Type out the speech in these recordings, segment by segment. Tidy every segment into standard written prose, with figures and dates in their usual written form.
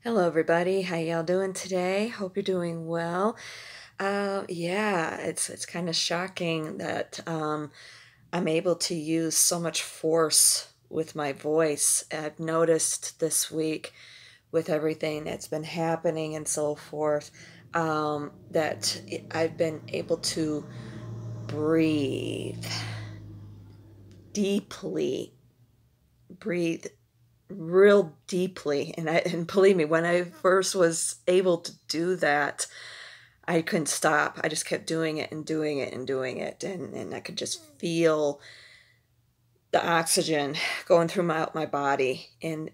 Hello, everybody. How y'all doing today? Hope you're doing well. Yeah, it's kind of shocking that I'm able to use so much force with my voice. I've noticed this week with everything that's been happening and so forth, that I've been able to breathe deeply, breathe real deeply. And believe me, when I first was able to do that, I couldn't stop. I just kept doing it and doing it and doing it, and I could just feel the oxygen going through my body and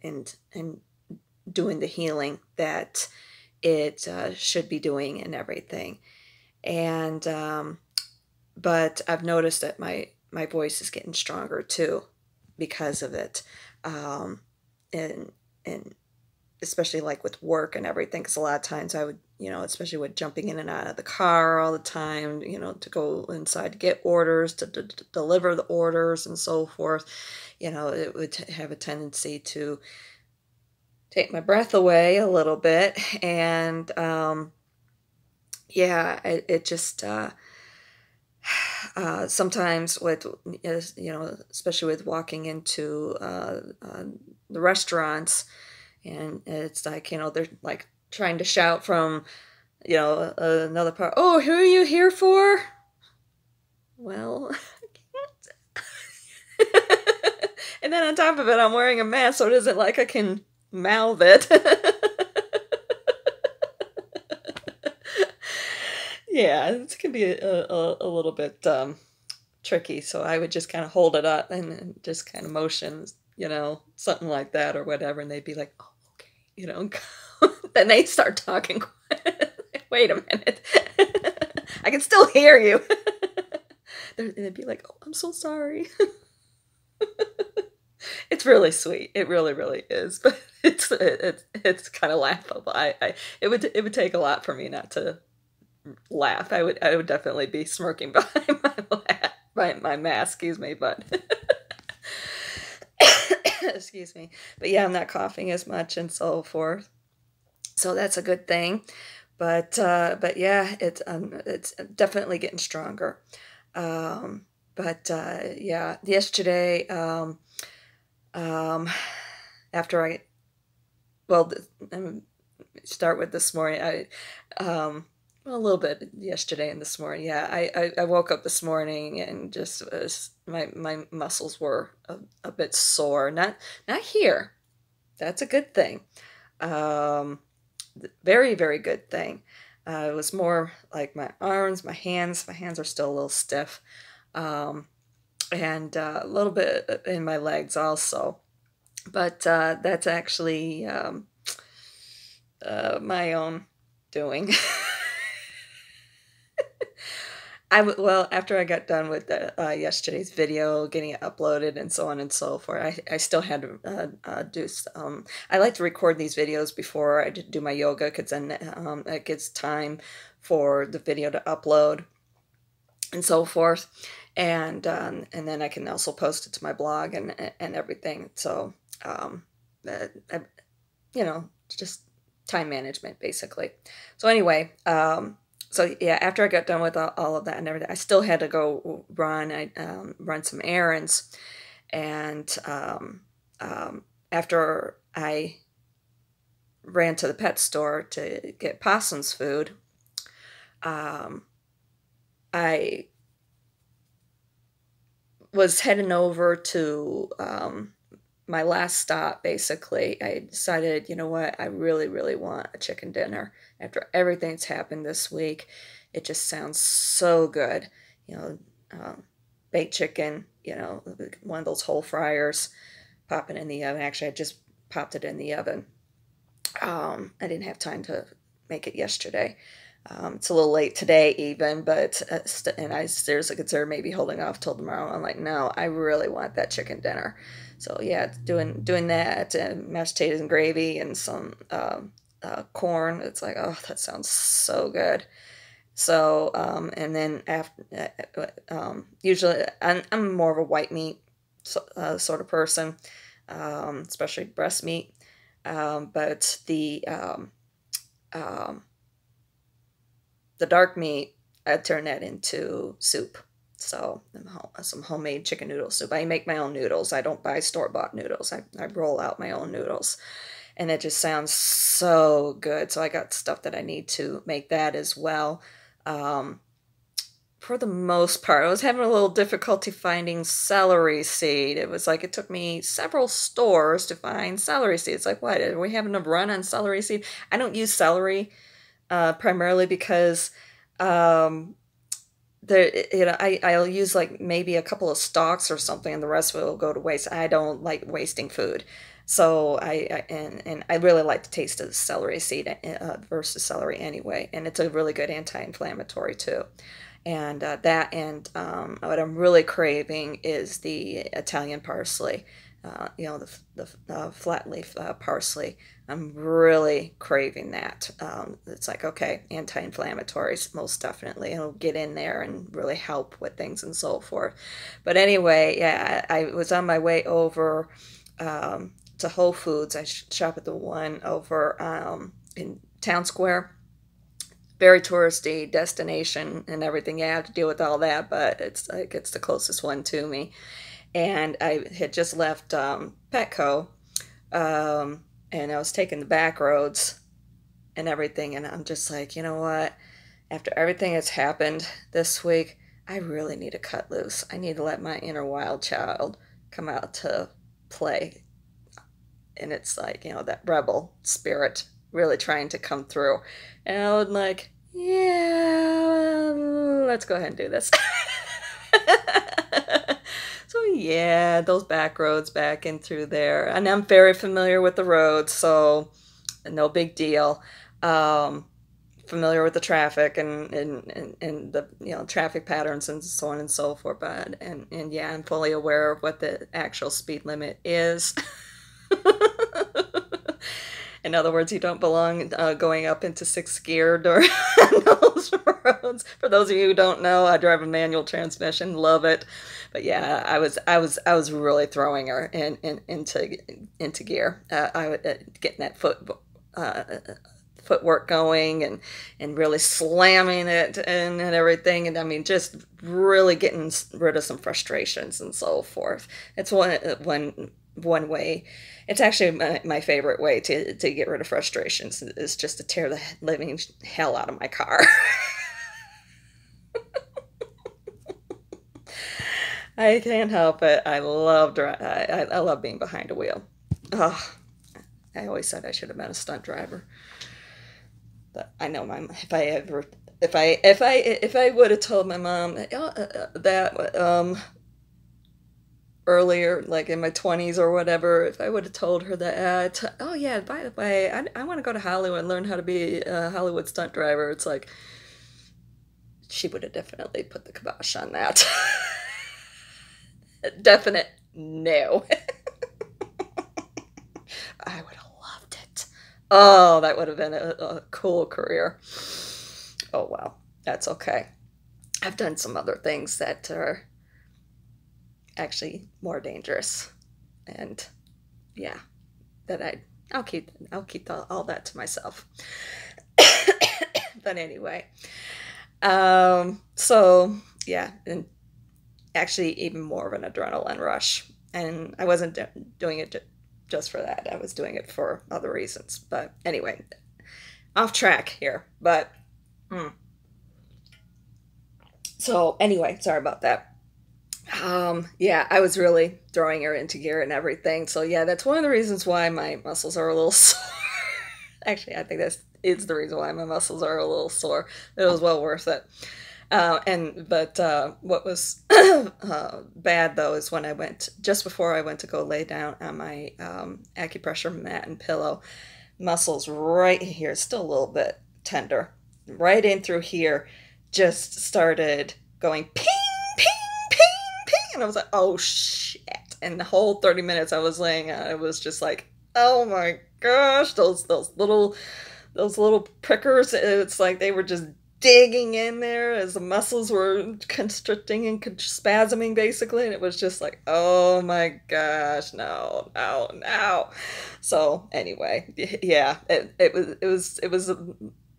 doing the healing that it should be doing and everything. And but I've noticed that my voice is getting stronger too because of it. Um, and and especially like with work and everything, because a lot of times I would, especially with jumping in and out of the car all the time, to go inside to get orders, to deliver the orders and so forth, it would have a tendency to take my breath away a little bit. And yeah, it just, sometimes with, especially with walking into the restaurants, and it's like, they're like trying to shout from, another part, oh, who are you here for? Well, I can't. And then on top of it, I'm wearing a mask, so it isn't like I can mouth it. Yeah, it can be a little bit tricky, so I would just kind of hold it up and just kind of motion, something like that or whatever, and they'd be like, oh, okay, then they start talking. Wait a minute. I can still hear you. They'd be like, oh, I'm so sorry. It's really sweet. It really, really is. But it's kind of laughable. It would take a lot for me not to laugh. I would definitely be smirking behind my mask, excuse me, but excuse me. But yeah, I'm not coughing as much and so forth. So that's a good thing. But yeah, it's definitely getting stronger. But yeah, yesterday, um, after I well, start with this morning. Well, a little bit yesterday and this morning. Yeah, I woke up this morning and just was, my muscles were a bit sore. Not here. That's a good thing. Um, very, very good thing. It was more like my arms, my hands. My hands are still a little stiff, um, and a little bit in my legs also. But that's actually my own doing. Well, after I got done with yesterday's video, getting it uploaded and so on and so forth, I still had to I like to record these videos before I do my yoga, because then it gives time for the video to upload and so forth, and then I can also post it to my blog and everything. So I, just time management basically. So anyway, so yeah, after I got done with all of that and everything, I still had to go run some errands, and after I ran to the pet store to get Possum's food, um, I was heading over to my last stop. Basically, I decided, you know what, I really, really want a chicken dinner. After everything that's happened this week, it just sounds so good. You know, baked chicken, one of those whole fryers, pop it in the oven. Actually, I just popped it in the oven. I didn't have time to make it yesterday. It's a little late today even, but and I seriously consider maybe holding off till tomorrow. I'm like, no, I really want that chicken dinner. So yeah, doing that, and mashed potatoes and gravy and some corn. It's like, oh, that sounds so good. So and then after, usually I'm more of a white meat sort of person, especially breast meat. But um, the dark meat, I turn that into soup. So some homemade chicken noodle soup. I make my own noodles. I don't buy store-bought noodles. I roll out my own noodles. And it just sounds so good. So I got stuff that I need to make that as well. Um, for the most part, I was having a little difficulty finding celery seed. It was like it took me several stores to find celery seed. It's like, what? Are we having a run on celery seed? I don't use celery primarily because um, I'll use like maybe a couple of stalks or something, and the rest will go to waste. I don't like wasting food, so and I really like the taste of the celery seed versus celery anyway, and it's a really good anti-inflammatory too. And that and what I'm really craving is the Italian parsley, the flat leaf parsley. I'm really craving that. It's like, okay, anti-inflammatories, most definitely. It'll get in there and really help with things and so forth. But anyway, yeah, I was on my way over to Whole Foods. I shop at the one over in Town Square. Very touristy destination and everything. You have to deal with all that, but it's like it's the closest one to me. And I had just left Petco, and I was taking the back roads and everything, and I'm just like, you know what? After everything that's happened this week, I really need to cut loose. I need to let my inner wild child come out to play. And it's like, that rebel spirit really trying to come through. And I was like, yeah, let's go ahead and do this. So yeah, those back roads back in through there. And I'm very familiar with the roads, so no big deal. Um, Familiar with the traffic and the traffic patterns and so on and so forth. But and yeah, I'm fully aware of what the actual speed limit is. In other words, you don't belong going up into sixth gear during those roads. For those of you who don't know, I drive a manual transmission, love it. But yeah, I was really throwing her into gear. I was getting that uh, footwork going and really slamming it and everything. And I mean, just really getting rid of some frustrations and so forth. It's one way. It's actually my favorite way to get rid of frustrations is just to tear the living hell out of my car. I can't help it. I love being behind a wheel. Oh, I always said I should have been a stunt driver. But I know if I would have told my mom that earlier, like in my 20s or whatever, if I would have told her that, oh yeah, by the way, I want to go to Hollywood and learn how to be a Hollywood stunt driver, it's like, she would have definitely put the kibosh on that. Definite no. I would have loved it. Oh, that would have been a cool career. Oh well, that's okay. I've done some other things that are actually more dangerous, and yeah, that I'll keep all that to myself. But anyway, so yeah, and actually even more of an adrenaline rush, and I wasn't doing it just for that. I was doing it for other reasons. But anyway, off track here. But so anyway, sorry about that. Yeah, I was really throwing her into gear and everything. So yeah, that's one of the reasons why my muscles are a little sore. Actually, I think that's is the reason why my muscles are a little sore. It was well worth it. But what was bad though is when I went just before I went to go lay down on my acupressure mat and pillow, muscles right here, still a little bit tender, right in through here, just started going ping, ping, ping, ping, and I was like, oh shit! And the whole 30 minutes I was laying on, it was just like, oh my gosh, those little prickers. It's like they were just digging in there as the muscles were constricting and spasming basically, and it was just like, oh my gosh, no, no, no. So anyway, yeah, it was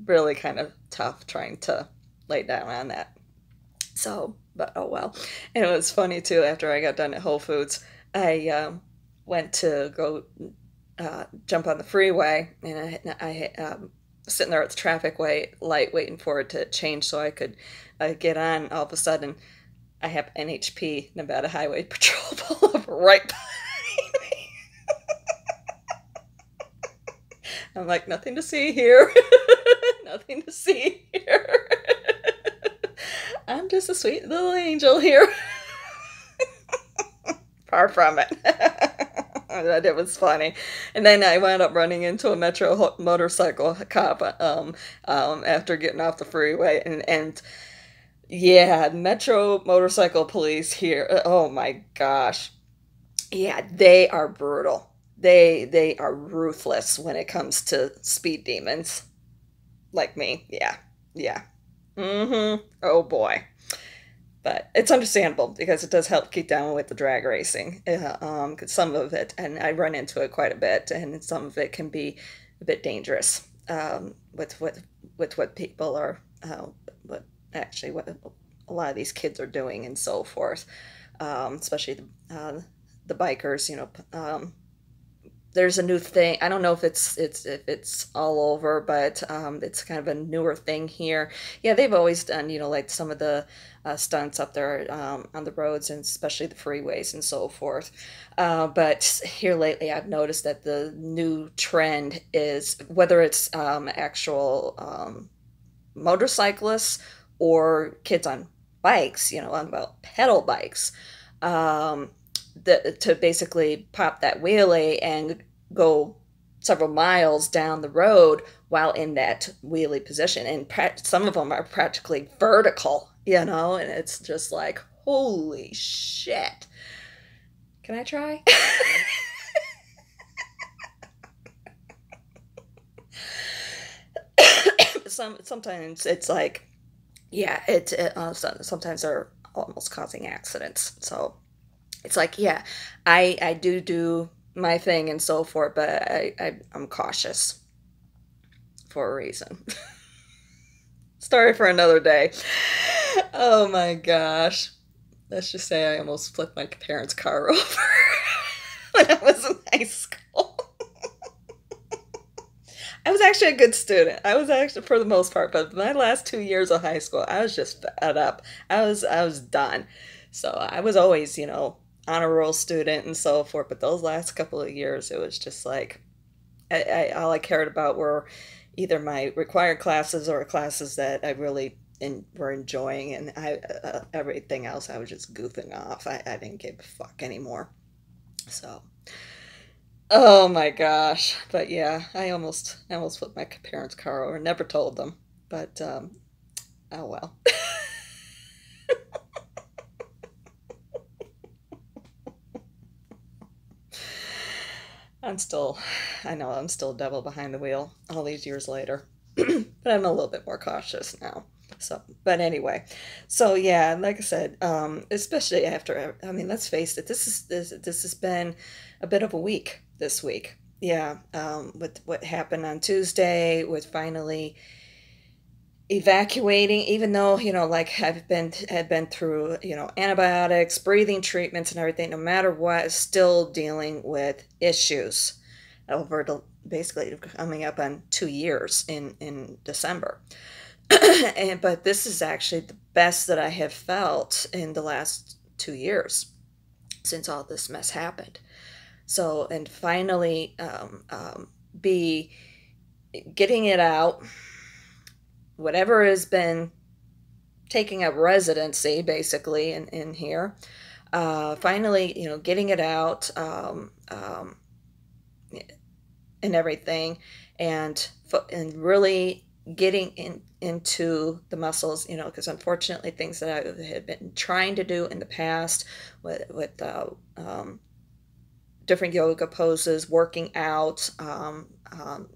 really kind of tough trying to lay down on that. So, but oh well. And it was funny too. After I got done at Whole Foods, I went to go jump on the freeway, and I sitting there at the light waiting for it to change so I could get on. All of a sudden, I have NHP, Nevada Highway Patrol, pull up right behind me. I'm like, nothing to see here. Nothing to see here. I'm just a sweet little angel here. Far from it. That it was funny. And then I wound up running into a Metro motorcycle cop after getting off the freeway. And yeah, Metro motorcycle police here. Oh my gosh. Yeah, they are brutal. They are ruthless when it comes to speed demons like me. Yeah. Yeah. Mm-hmm. Oh boy. But it's understandable because it does help keep down with the drag racing. 'Cause some of it, and I run into it quite a bit, and some of it can be a bit dangerous with what people are, what actually what a lot of these kids are doing and so forth. Especially the bikers. There's a new thing. I don't know if it's all over, but it's kind of a newer thing here. Yeah, they've always done like some of the stunts up there on the roads and especially the freeways and so forth. But here lately, I've noticed that the new trend is whether it's actual motorcyclists or kids on bikes. On about pedal bikes. To basically pop that wheelie and go several miles down the road while in that wheelie position. And some of them are practically vertical, and it's just like, holy shit. Can I try? Sometimes it's like, yeah, sometimes they're almost causing accidents. So it's like, yeah, I do my thing and so forth, but I'm cautious for a reason. Story for another day. Oh my gosh. Let's just say I almost flipped my parents' car over when I was in high school. I was actually a good student. I was actually for the most part, but my last 2 years of high school, I was just fed up. I was done. So I was always, honor roll student and so forth. But those last couple of years, it was just like all I cared about were either my required classes or classes that I really were enjoying, and everything else I was just goofing off. I didn't give a fuck anymore. So, oh my gosh, but yeah, I almost flipped my parents' car over. Never told them, but oh well. I'm still, I know I'm still a devil behind the wheel all these years later, but I'm a little bit more cautious now. So, but anyway, so yeah, like I said, especially after, I mean, let's face it, this has been a bit of a week this week. Yeah, with what happened on Tuesday, with finally evacuating, even though like had been through antibiotics, breathing treatments and everything. No matter what, still dealing with issues over basically coming up on 2 years in December. But this is actually the best that I have felt in the last 2 years since all this mess happened. So, and finally be getting it out, whatever has been taking up residency basically in here, finally getting it out, and everything, and really getting into the muscles, because unfortunately things that I had been trying to do in the past with different yoga poses, working out,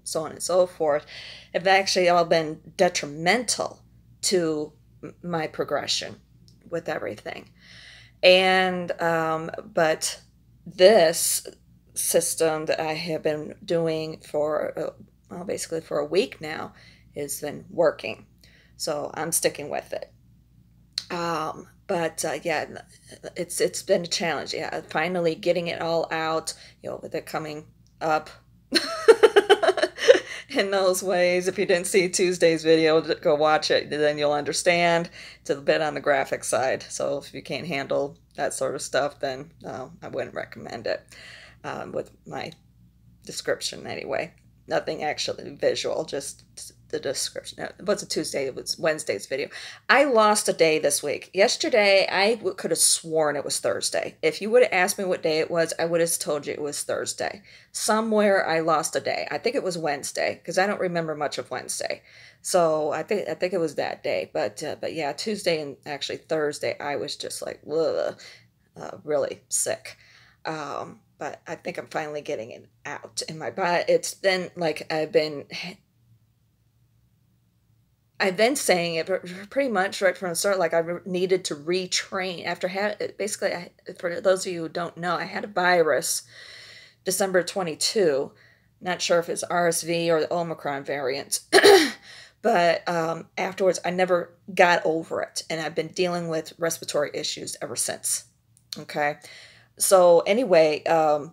so on and so forth, have actually all been detrimental to my progression with everything. And but this system that I have been doing for well, basically for a week now has been working, so I'm sticking with it. But yeah, it's been a challenge. Yeah, finally getting it all out. With it coming up in those ways. If you didn't see Tuesday's video, go watch it. Then you'll understand. It's a bit on the graphic side. So if you can't handle that sort of stuff, then I wouldn't recommend it. With my description anyway. Nothing actually visual, just the description. It wasn't Tuesday, it was Wednesday's video. I lost a day this week. Yesterday, I could have sworn it was Thursday. If you would have asked me what day it was, I would have told you it was Thursday. Somewhere I lost a day. I think it was Wednesday, because I don't remember much of Wednesday. So I think it was that day. But yeah, Tuesday and actually Thursday, I was just like, ugh, really sick. But I think I'm finally getting it out in my body. It's been like I've been saying it pretty much right from the start, like I needed to retrain after basically, for those of you who don't know, I had a virus December 22. Not sure if it's RSV or the Omicron variant. But afterwards, I never got over it. And I've been dealing with respiratory issues ever since. Okay. So anyway, and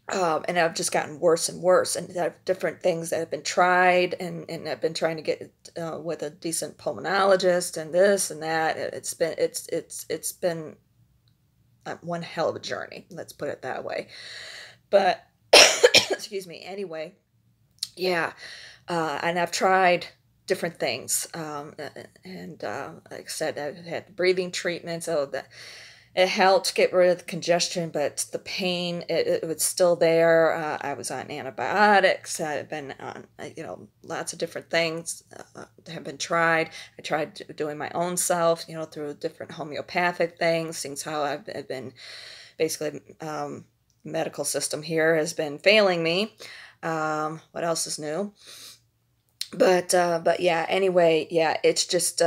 I've just gotten worse and worse, and there are different things that have been tried, and I've been trying to get with a decent pulmonologist and this and that. It's been one hell of a journey. Let's put it that way. But excuse me. Anyway, yeah, and I've tried different things, and like I said, I've had breathing treatments. So that it helped get rid of the congestion, but the pain, it was still there. I was on antibiotics. I've been on, lots of different things have been tried. I tried doing my own self, through different homeopathic things how I've been basically, medical system here has been failing me. What else is new? But yeah, anyway, yeah, it's just,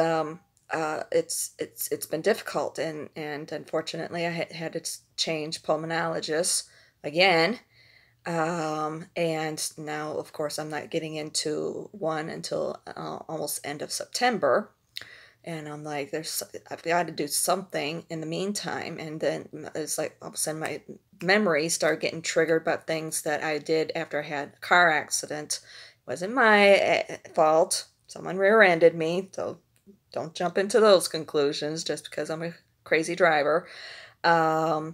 it's been difficult, and unfortunately I had to change pulmonologists again, and now of course I'm not getting into one until almost end of September, and I'm like, I've got to do something in the meantime. And then it's like all of a sudden my memories start getting triggered about things that I did after I had a car accident. It wasn't my fault. Someone rear-ended me, so don't jump into those conclusions just because I'm a crazy driver. Or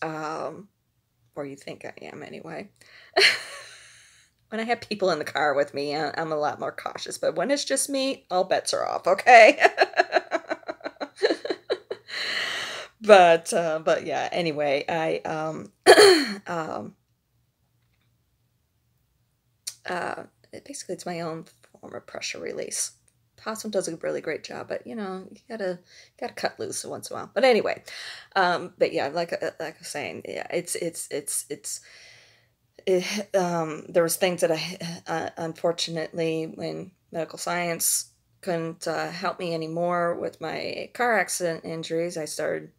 you think I am anyway. When I have people in the car with me, I'm a lot more cautious. But when it's just me, all bets are off, okay? But yeah, anyway, basically it's my own form of pressure release. Possum does a really great job, but you gotta cut loose once in a while. But anyway, but yeah, like I was saying, yeah, there was things that I unfortunately, when medical science couldn't help me anymore with my car accident injuries, I started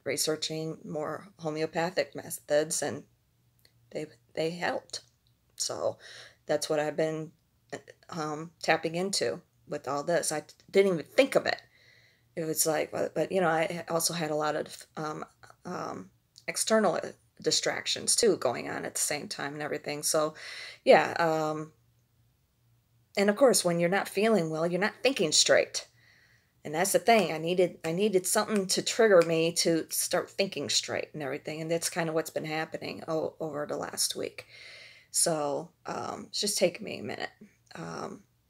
researching more homeopathic methods, and they helped. So that's what I've been tapping into with all this. I didn't even think of it. It was like, but I also had a lot of external distractions too going on at the same time and everything. So yeah, and of course when you're not feeling well, you're not thinking straight. And that's the thing. I needed something to trigger me to start thinking straight and everything. And that's kind of what's been happening over the last week. So it's just taking me a minute.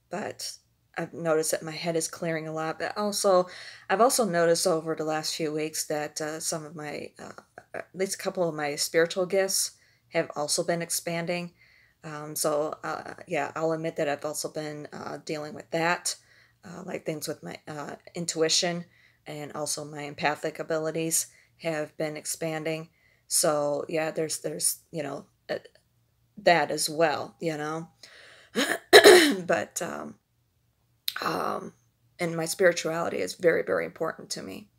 But I've noticed that my head is clearing a lot. But I've also noticed over the last few weeks that some of my, at least a couple of my spiritual gifts have also been expanding. So yeah, I'll admit that I've also been dealing with that. Like things with my intuition, and also my empathic abilities have been expanding. So yeah, there's that as well, But Um, and my spirituality is very, very important to me.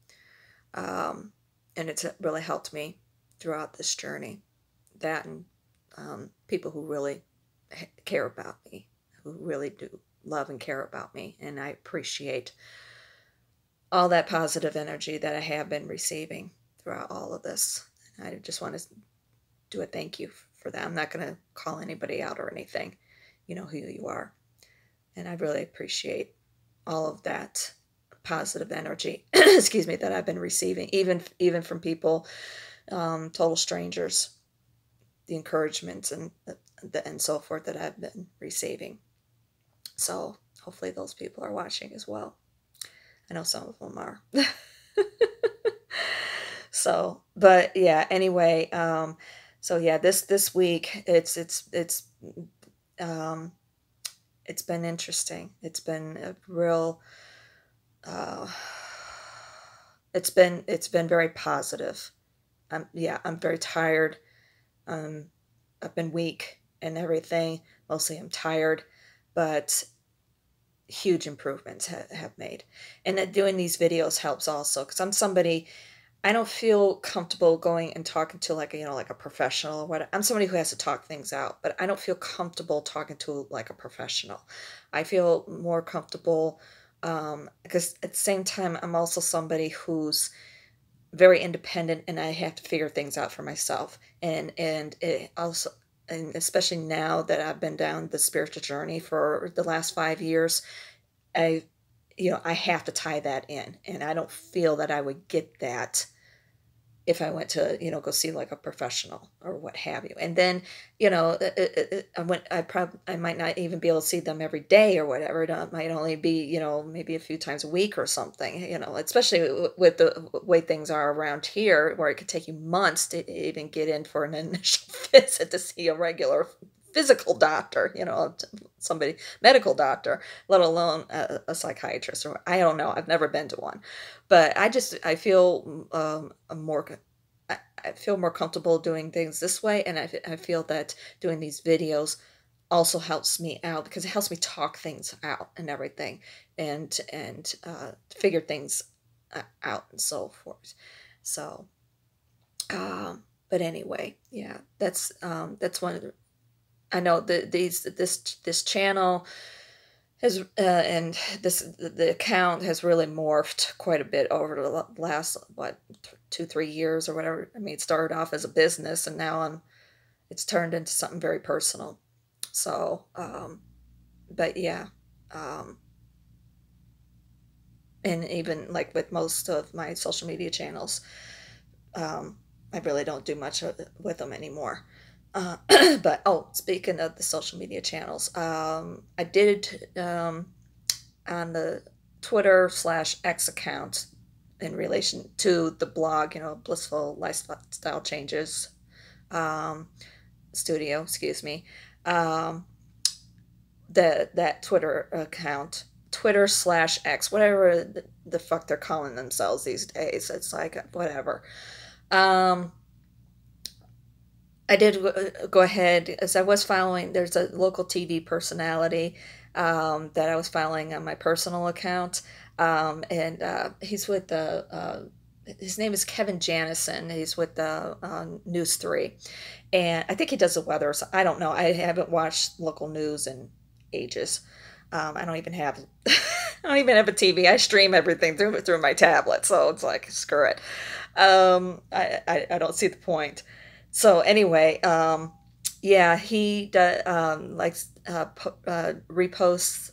Um, and it's really helped me throughout this journey. That and people who really care about me, who really do love and care about me. And I appreciate all that positive energy that I have been receiving throughout all of this. I just want to do a thank you for that. I'm not going to call anybody out or anything. You know who you are. And I really appreciate all of that positive energy, excuse me, that I've been receiving, even from people, total strangers, the encouragements and so forth that I've been receiving. So hopefully those people are watching as well. I know some of them are. So, but yeah, anyway, so yeah, this week um it's been interesting. It's been a real uh it's been very positive. Yeah, I'm very tired. Um I've been weak and everything. Mostly I'm tired, but huge improvements have made. And that doing these videos helps also because I'm somebody, I don't feel comfortable going and talking to like like a professional or what. I'm somebody who has to talk things out, but I don't feel comfortable talking to like a professional. I feel more comfortable because at the same time I'm also somebody who's very independent and I have to figure things out for myself. And it also, and especially now that I've been down the spiritual journey for the last 5 years, I I have to tie that in, and I don't feel that I would get that if I went to, go see like a professional or what have you. And then, I might not even be able to see them every day or whatever. It might only be, maybe a few times a week or something, especially with the way things are around here, where it could take you months to even get in for an initial visit to see a regular physical doctor, somebody, medical doctor, let alone a psychiatrist, or I don't know. I've never been to one, but I feel I feel more comfortable doing things this way, and I feel that doing these videos also helps me out because it helps me talk things out and everything, and figure things out and so forth. So, but anyway, yeah, that's one of the, I know that this channel has and the account has really morphed quite a bit over the last 2-3 years or whatever. I mean, it started off as a business, and now it's turned into something very personal. So, but yeah, um, and even like with most of my social media channels, I really don't do much with them anymore. But oh, speaking of the social media channels, I did on the Twitter/X account in relation to the blog, Blissful Lifestyle Changes Studio, excuse me. Um, that Twitter account, Twitter/X, whatever the fuck they're calling themselves these days. It's like whatever. Um, I did go ahead as I was following. There's a local TV personality that I was following on my personal account, and he's with the. His name is Kevin Janison. He's with the News 3, and I think he does the weather. So I don't know. I haven't watched local news in ages. I don't even have. I don't even have a TV. I stream everything through my tablet, so it's like screw it. I don't see the point. So anyway, yeah, he does likes reposts.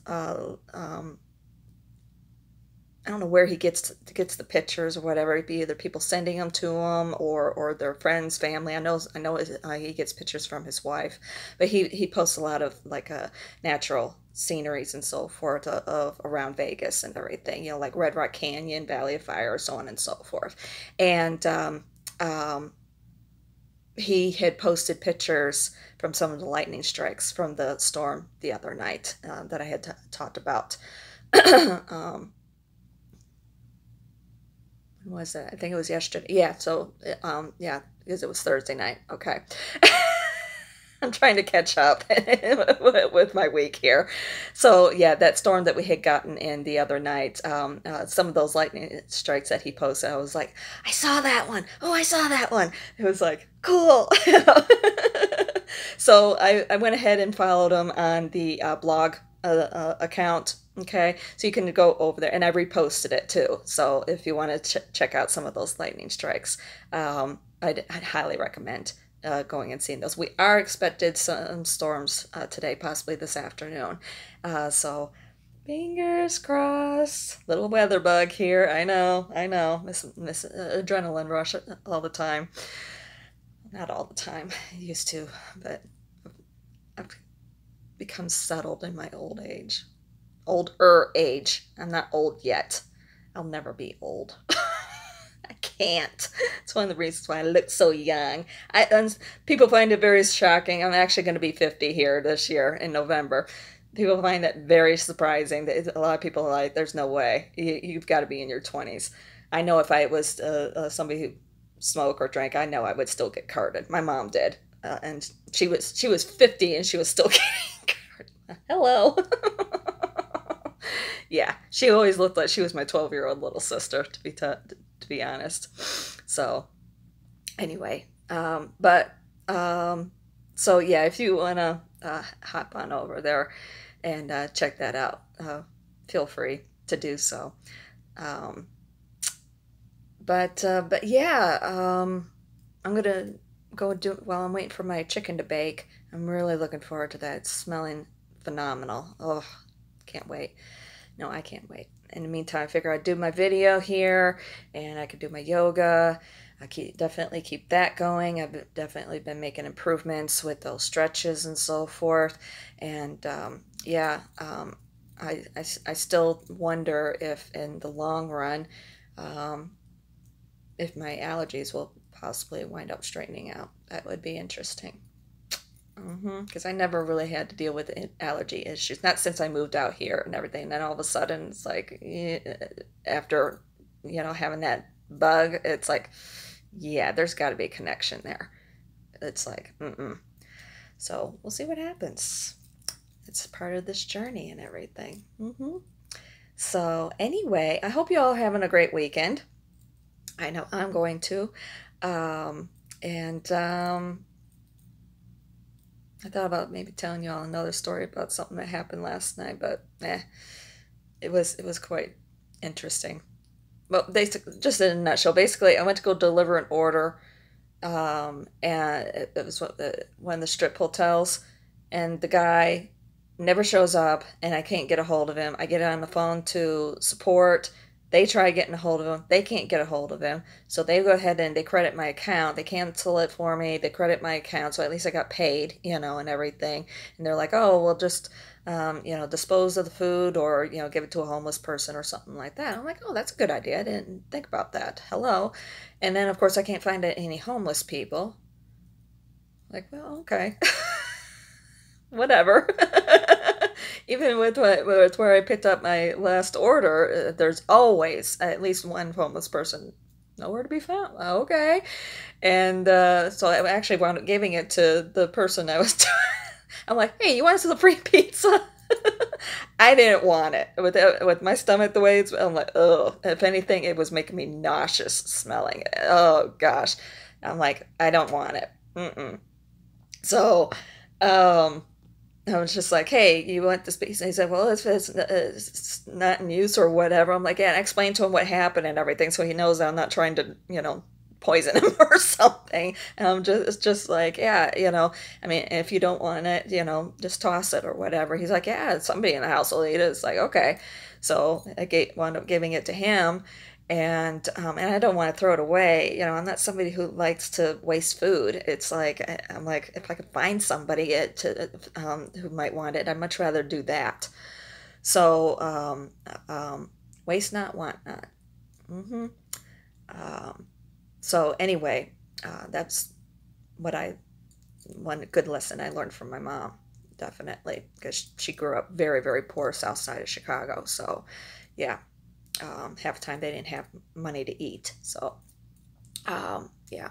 I don't know where he gets the pictures or whatever. It'd be either people sending them to him or their friends, family. I know he gets pictures from his wife, but he posts a lot of like natural sceneries and so forth of around Vegas and everything. Like Red Rock Canyon, Valley of Fire, so on and so forth. And um, he had posted pictures from some of the lightning strikes from the storm the other night that I had talked about. um, when was it? I think it was yesterday. Yeah. So, yeah, because it was Thursday night. Okay. I'm trying to catch up with my week here. So yeah, that storm that we had gotten in the other night, some of those lightning strikes that he posted, I was like, I saw that one. Oh, I saw that one. It was like, cool. So I went ahead and followed him on the blog account. Okay, so you can go over there, and I reposted it too. So if you want to check out some of those lightning strikes, I'd highly recommend going and seeing those. We are expected some storms today, possibly this afternoon. So fingers crossed. Little weather bug here. I know. Miss adrenaline rush all the time. Not all the time. I used to, but I've become settled in my old age. Older age. I'm not old yet. I'll never be old. I can't. It's one of the reasons why I look so young. People find it very shocking. I'm actually going to be 50 here this year in November. People find that very surprising. A lot of people are like, there's no way. You've got to be in your 20s. I know if I was somebody who smoked or drank, I know I would still get carded. My mom did. And she was 50 and she was still getting carded. Hello. Yeah, she always looked like she was my 12-year-old little sister, to be honest. So anyway, so yeah, if you want to hop on over there and check that out, feel free to do so. Um, but yeah, I'm gonna go do while I'm waiting for my chicken to bake. I'm really looking forward to that. It's smelling phenomenal. Oh, can't wait. No, I can't wait. In the meantime, I figure I'd do my video here, and I could do my yoga. Definitely keep that going. I've definitely been making improvements with those stretches and so forth. And yeah, I still wonder if in the long run, um, if my allergies will possibly wind up straightening out. That would be interesting. Because I never really had to deal with allergy issues, not since I moved out here and everything. And then all of a sudden, it's like, after, having that bug, it's like, yeah, there's got to be a connection there. It's like, So we'll see what happens. It's part of this journey and everything. So anyway, I hope you all having a great weekend. I know I'm going to. And I thought about maybe telling you all another story about something that happened last night, but it was quite interesting. Well, just in a nutshell, basically, I went to go deliver an order, and it was one of the strip hotels, and the guy never shows up, and I can't get a hold of him. I get on the phone to support. They try getting a hold of him. They can't get a hold of him. So they go ahead and they credit my account. They cancel it for me. They credit my account. So at least I got paid, and everything. And they're like, oh, we'll just, dispose of the food or, give it to a homeless person or something like that. I'm like, oh, that's a good idea. I didn't think about that. Hello. And then, of course, I can't find any homeless people. Like, well, okay. Whatever. Even with where I picked up my last order, there's always at least one homeless person nowhere to be found. Okay. And so I actually wound up giving it to the person I was I'm like, hey, you want some free pizza? I didn't want it. With my stomach the way I'm like, oh, if anything, it was making me nauseous smelling it. Oh, gosh. I'm like, I don't want it. So, I was just like, hey, you want this piece? And he said, well, if it's not in use or whatever. I'm like, yeah, and I explained to him what happened and everything so he knows I'm not trying to, poison him or something. And I'm just like, yeah, I mean, if you don't want it, just toss it or whatever. He's like, yeah, somebody in the house will eat it. It's like, okay. So I wound up giving it to him. And I don't want to throw it away. I'm not somebody who likes to waste food. It's like I'm like, if I could find somebody who might want it, I'd much rather do that. So waste not, want not. So anyway, that's one good lesson I learned from my mom, definitely, because she grew up very, very poor south side of Chicago. So yeah. Half the time they didn't have money to eat. So, yeah,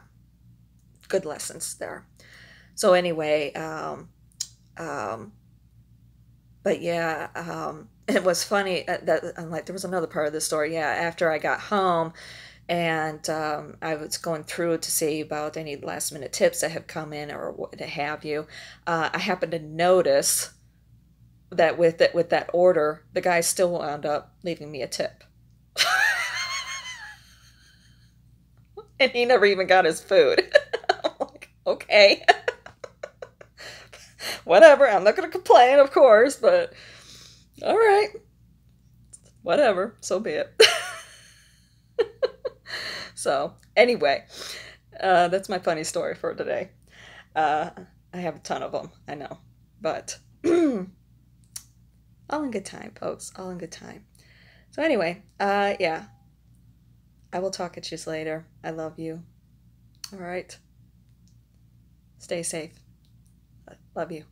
good lessons there. So anyway, um, but yeah, it was funny that I'm like there was another part of the story. Yeah, after I got home and I was going through to see about any last minute tips that have come in or what have you. I happened to notice that with that order, the guy still wound up leaving me a tip, and he never even got his food. I'm like, okay, whatever. I'm not gonna complain, of course, but all right, whatever. So be it. So anyway, that's my funny story for today. Uh, I have a ton of them, I know, but all in good time, folks. All in good time. So anyway, yeah, I will talk at you later. I love you. All right. Stay safe. Love you.